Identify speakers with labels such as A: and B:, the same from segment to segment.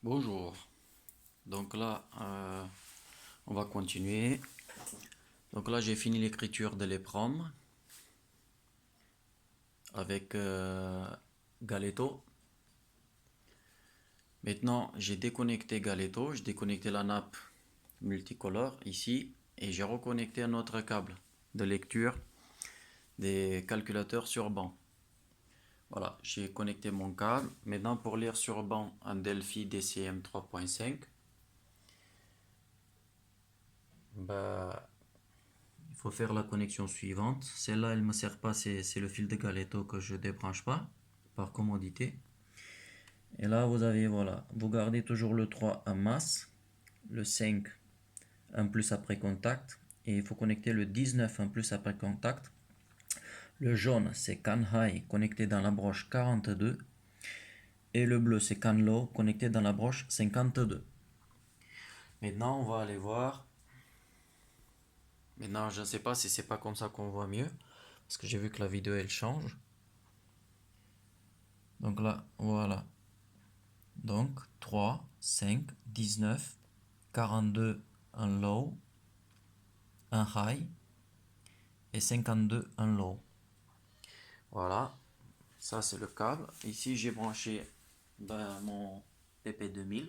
A: Bonjour. Donc là, on va continuer. Donc là, j'ai fini l'écriture de l'EPROM avec Galeto. Maintenant, j'ai déconnecté Galeto, j'ai déconnecté la nappe multicolore ici et j'ai reconnecté un autre câble de lecture des calculateurs sur banc. Voilà, j'ai connecté mon câble. Maintenant, pour lire sur banc un Delphi DCM 3.5, bah, il faut faire la connexion suivante. Celle-là, elle ne me sert pas, c'est le fil de Galeto que je ne débranche pas, par commodité. Et là, vous avez, voilà, vous gardez toujours le 3 en masse, le 5 en plus après contact, et il faut connecter le 19 en plus après contact. Le jaune, c'est can high connecté dans la broche 42, et le bleu, c'est can low connecté dans la broche 52. Maintenant, on va aller voir. Maintenant, je ne sais pas si c'est pas comme ça qu'on voit mieux, parce que j'ai vu que la vidéo elle change. Donc là, voilà. Donc 3, 5, 19, 42 en low, un high et 52 en low. Voilà, ça c'est le câble. Ici j'ai branché mon PP2000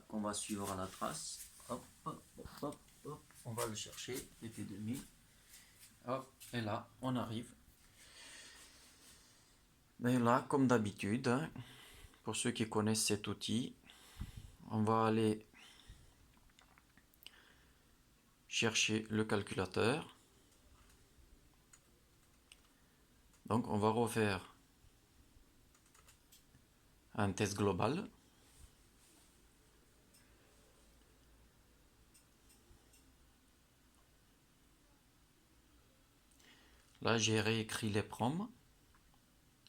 A: qu'on va suivre à la trace. Hop, hop, hop, hop, hop. On va le chercher, PP2000. Hop, et là on arrive. Mais là, comme d'habitude, hein, pour ceux qui connaissent cet outil, on va aller chercher le calculateur. Donc on va refaire un test global. Là j'ai réécrit les proms.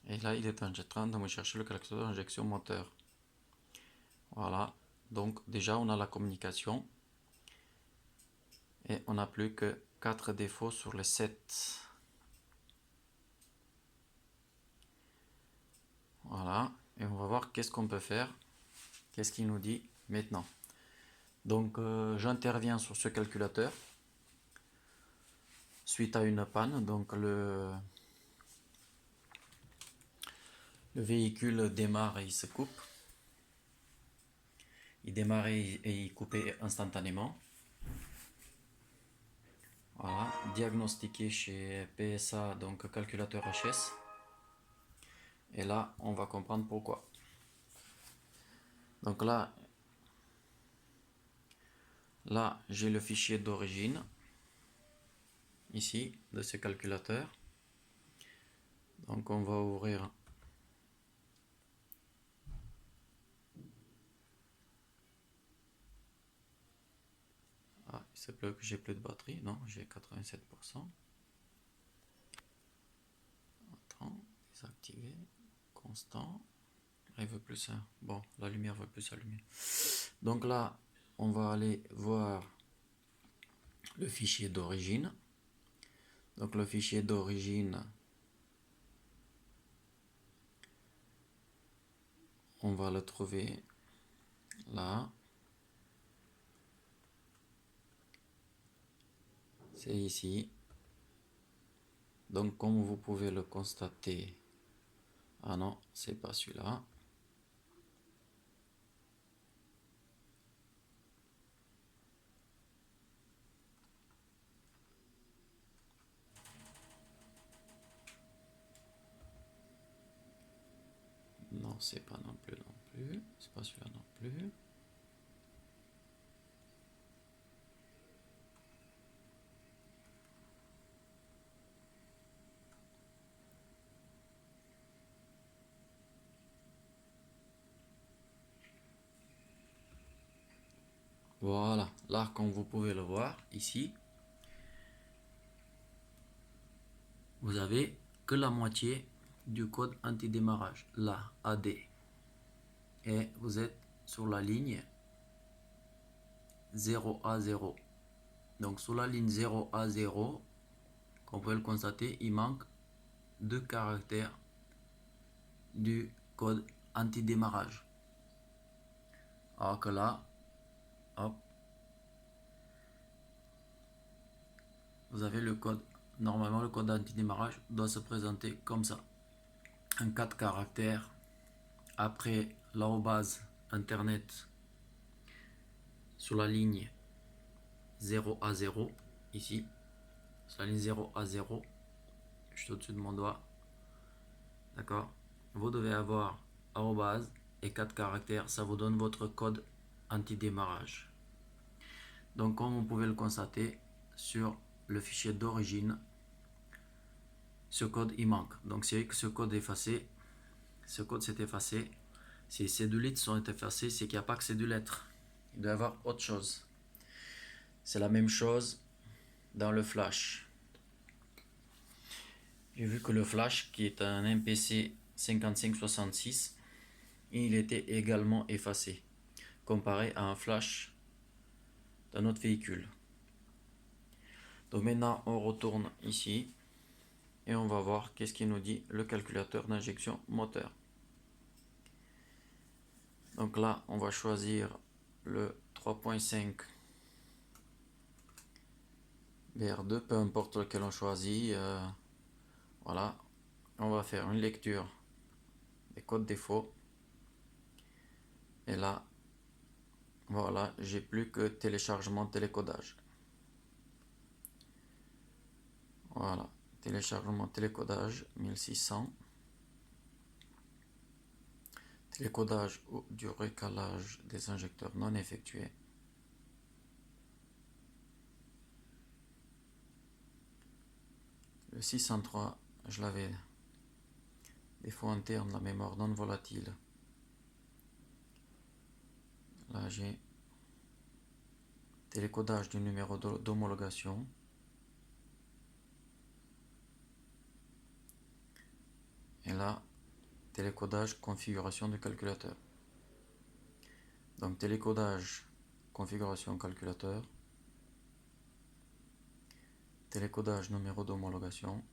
A: Et là il est en train de me chercher le calculateur d'injection moteur. Voilà. Donc déjà on a la communication. Et on n'a plus que 4 défauts sur les 7. Voilà. Et on va voir qu'est-ce qu'on peut faire. Qu'est-ce qu'il nous dit maintenant. Donc j'interviens sur ce calculateur suite à une panne. Donc le véhicule démarre et il se coupe. Il démarrait et il coupait instantanément. Voilà, diagnostiqué chez PSA, donc calculateur HS. Et là, on va comprendre pourquoi. Donc là j'ai le fichier d'origine, ici, de ce calculateur. Donc on va ouvrir il se peut que j'ai plus de batterie. Non, j'ai 87%. Attends, désactiver. Constant. Là, il veut plus. Bon, la lumière veut plus s'allumer. Donc là, on va aller voir le fichier d'origine. Donc le fichier d'origine, on va le trouver là. C'est ici. Donc comme vous pouvez le constater, ah non, c'est pas celui-là. Non, c'est pas non plus, c'est pas celui-là non plus. Voilà, là comme vous pouvez le voir ici, vous avez que la moitié du code anti-démarrage, là, AD. Et vous êtes sur la ligne 0A0. Donc sur la ligne 0A0, comme vous pouvez le constater, il manque 2 caractères du code anti-démarrage. Alors que là, hop, vous avez le code. Normalement, le code d'antidémarrage doit se présenter comme ça. Un 4 caractères. Après l'arrobase internet sur la ligne 0 à 0. Ici, sur la ligne 0 à 0. Juste au-dessus de mon doigt. D'accord? Vous devez avoir arrobase et 4 caractères. Ça vous donne votre code anti-démarrage. Donc, comme vous pouvez le constater, sur le fichier d'origine, ce code il manque. Donc, c'est que ce code est effacé. Ce code s'est effacé. Si ces deux lettres sont effacées, c'est qu'il n'y a pas que ces deux lettres. Il doit y avoir autre chose. C'est la même chose dans le flash. J'ai vu que le flash, qui est un MPC 5566, il était également effacé, comparé à un flash d'un autre véhicule. Donc maintenant, on retourne ici et on va voir qu'est-ce qu'il nous dit le calculateur d'injection moteur. Donc là, on va choisir le 3.5 BR2, peu importe lequel on choisit. Voilà, on va faire une lecture des codes défauts. Et là, voilà, j'ai plus que téléchargement, télécodage. Voilà, téléchargement, télécodage 1600. Télécodage du recalage des injecteurs non effectué. Le 603, je l'avais. Défaut interne, la mémoire non volatile. Là, j'ai télécodage du numéro d'homologation. Et là, télécodage, configuration du calculateur. Donc, télécodage, configuration calculateur. Télécodage, numéro d'homologation.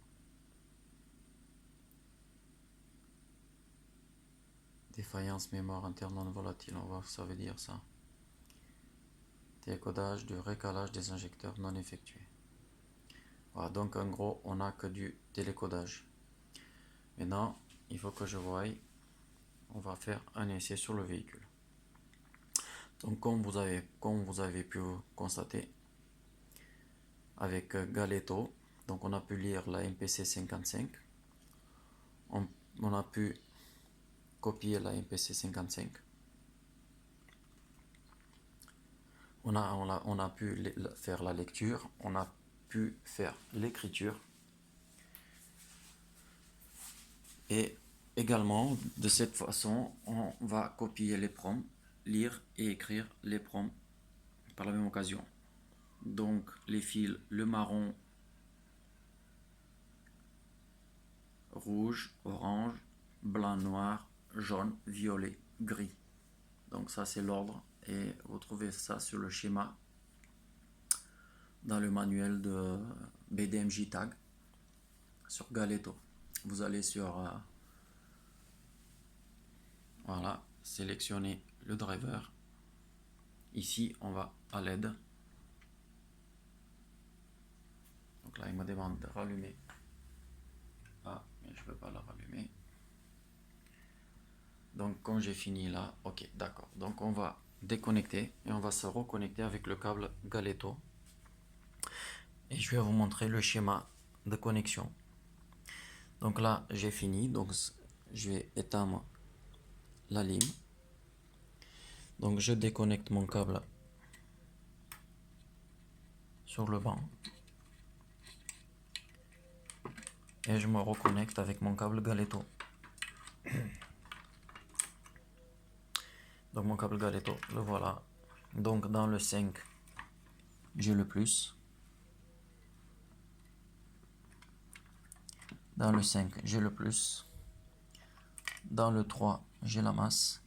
A: Défaillance mémoire interne non volatile, on va voir ce que ça veut dire ça. Télécodage du recalage des injecteurs non effectués. Voilà, donc en gros, on n'a que du télécodage. Maintenant, il faut que je voie. On va faire un essai sur le véhicule. Donc, comme vous avez pu constater, avec Galeto, donc on a pu lire la MPC 55. On a pu copier la MPC 55. On a pu faire la lecture, on a pu faire l'écriture. Et également, de cette façon, on va copier les prompts, lire et écrire les prompts par la même occasion. Donc, les fils, le marron, rouge, orange, blanc, noir, jaune, violet, gris. Donc ça, c'est l'ordre. Et vous trouvez ça sur le schéma dans le manuel de BDMJ Tag sur Galeto. Vous allez sur voilà, sélectionner le driver. Ici, on va à LED. Donc là, il me demande de rallumer. Ah, mais je ne peux pas la rallumer. Donc, quand j'ai fini là, ok, d'accord. Donc, on va déconnecter et on va se reconnecter avec le câble Galeto. Et je vais vous montrer le schéma de connexion. Donc là, j'ai fini. Donc, je vais éteindre la lime. Donc, je déconnecte mon câble sur le banc. Et je me reconnecte avec mon câble Galeto. Donc, mon câble Galeto, le voilà. Donc, dans le 5, j'ai le plus. Dans le 5, j'ai le plus. Dans le 3, j'ai la masse.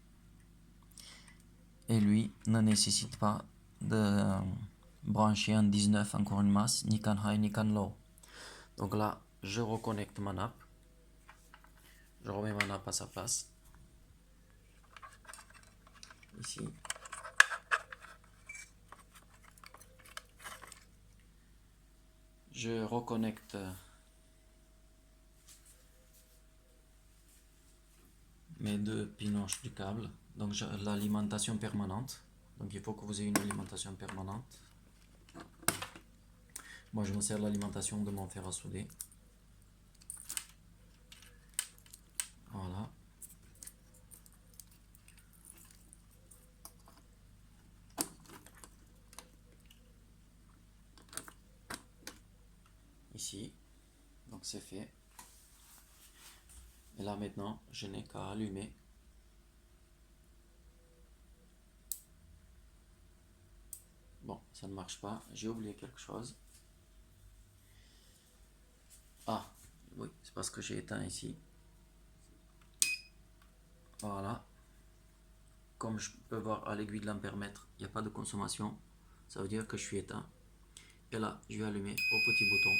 A: Et lui ne nécessite pas de brancher en 19 encore une masse, ni can high ni can low. Donc là, je reconnecte ma nappe. Je remets ma nappe à sa place. Ici. je reconnecte mes deux pinoches du câble. Donc l'alimentation permanente. Donc il faut que vous ayez une alimentation permanente. Moi je me sers de l'alimentation de mon fer à souder. Voilà. Ici. Donc c'est fait. Et là maintenant, je n'ai qu'à allumer. Bon, ça ne marche pas. J'ai oublié quelque chose. Ah, oui, c'est parce que j'ai éteint ici. Voilà. Comme je peux voir à l'aiguille de l'ampèremètre, il n'y a pas de consommation. Ça veut dire que je suis éteint. Et là, je vais allumer au petit bouton.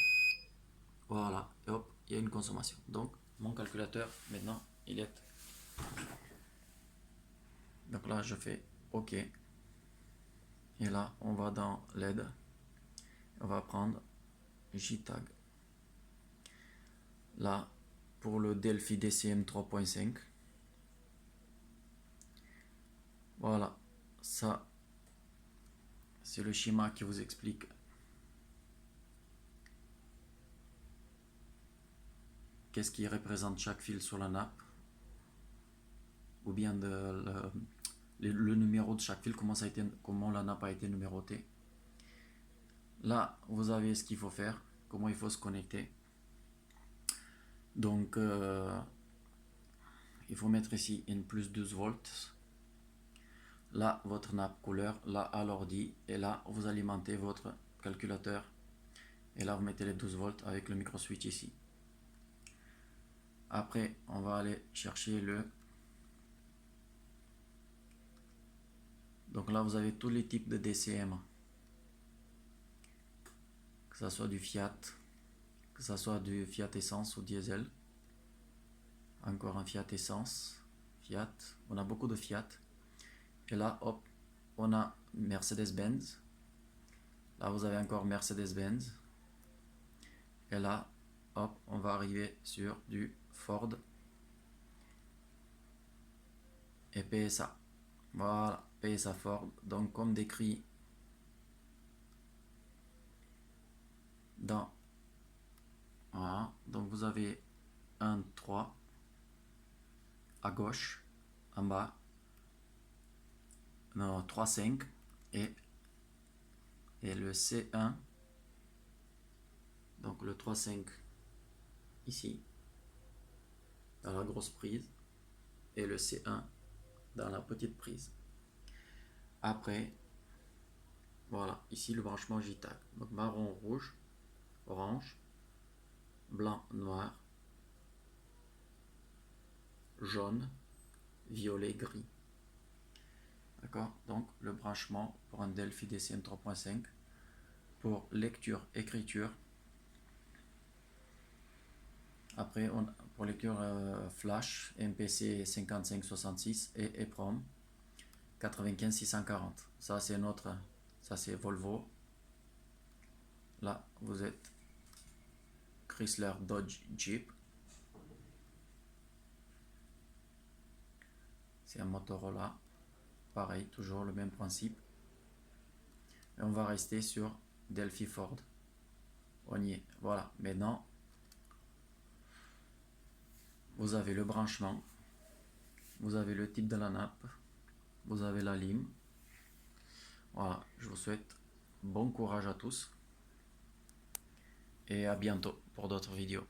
A: Voilà. Et hop, il y a une consommation. Donc, mon calculateur, maintenant, il est... Donc là, je fais OK. Et là, on va dans LED. On va prendre JTAG. Là, pour le Delphi DCM 3.5. Voilà. Ça, c'est le schéma qui vous explique qu'est-ce qui représente chaque fil sur la nappe. Ou bien le numéro de chaque fil, comment la nappe a été numérotée. Là, vous avez ce qu'il faut faire, comment il faut se connecter. Donc, il faut mettre ici N plus 12 volts. Là, votre nappe couleur, là, à l'ordi. Et là, vous alimentez votre calculateur. Et là, vous mettez les 12 volts avec le micro switch ici. Après, on va aller chercher le... Donc là, vous avez tous les types de DCM. Que ce soit du Fiat, que ce soit du Fiat Essence ou diesel. Encore un Fiat Essence, Fiat. On a beaucoup de Fiat. Et là, hop, on a Mercedes-Benz. Là, vous avez encore Mercedes-Benz. Et là, hop, on va arriver sur du Ford et PSA. Voilà, PSA Ford. Donc, comme décrit dans... Voilà, donc vous avez 1, 3 à gauche, en bas. Non, 3, 5 et le C1. Donc le 3, 5 ici, dans la grosse prise, et le C1 dans la petite prise. Après, voilà, ici le branchement JTAG. Donc marron, rouge, orange, blanc, noir, jaune, violet, gris. D'accord? Donc le branchement pour un Delphi DCM 3.5 pour lecture, écriture. Après, pour lecture flash, MPC 5566 et EEPROM 95640. Ça c'est notre, ça c'est Volvo. Là vous êtes Chrysler, Dodge, Jeep. C'est un Motorola. Pareil, toujours le même principe. Et on va rester sur Delphi Ford. On y est. Voilà. Maintenant, vous avez le branchement. Vous avez le type de la nappe. Vous avez la lime. Voilà. Je vous souhaite bon courage à tous. Et à bientôt pour d'autres vidéos.